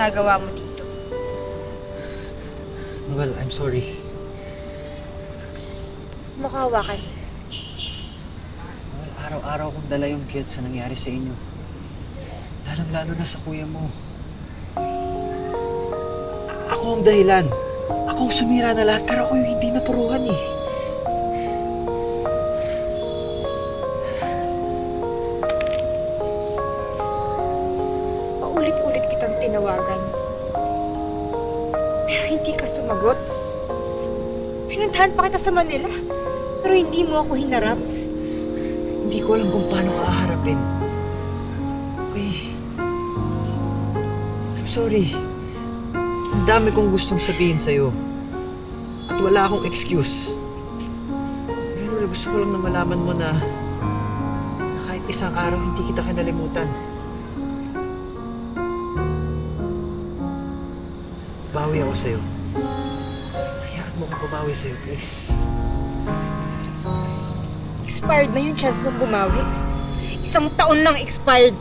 ginagawa mo dito. Noel, I'm sorry. Makahawakan. Noel, araw-araw kong dala yung guilt sa nangyari sa inyo. Lalong-lalo na sa kuya mo. Ako ang dahilan. Ako ang sumira na lahat, pero ako yung hindi napuruhan eh. Paulit-ulit kitang tinawagan. Pero hindi ka sumagot. Pinuntahan pa kita sa Manila. Pero hindi mo ako hinarap. Hindi ko alam kung paano ka haharapin. Okay. I'm sorry. Ang dami kong gustong sabihin sa'yo. At wala akong excuse. Pero gusto ko lang na malaman mo na kahit isang araw hindi kita kinalimutan. Bawi ako sa'yo. Hayaan mo kong bumawi sa'yo, please. Expired na yung chance mong bumawi. 1 taon nang expired.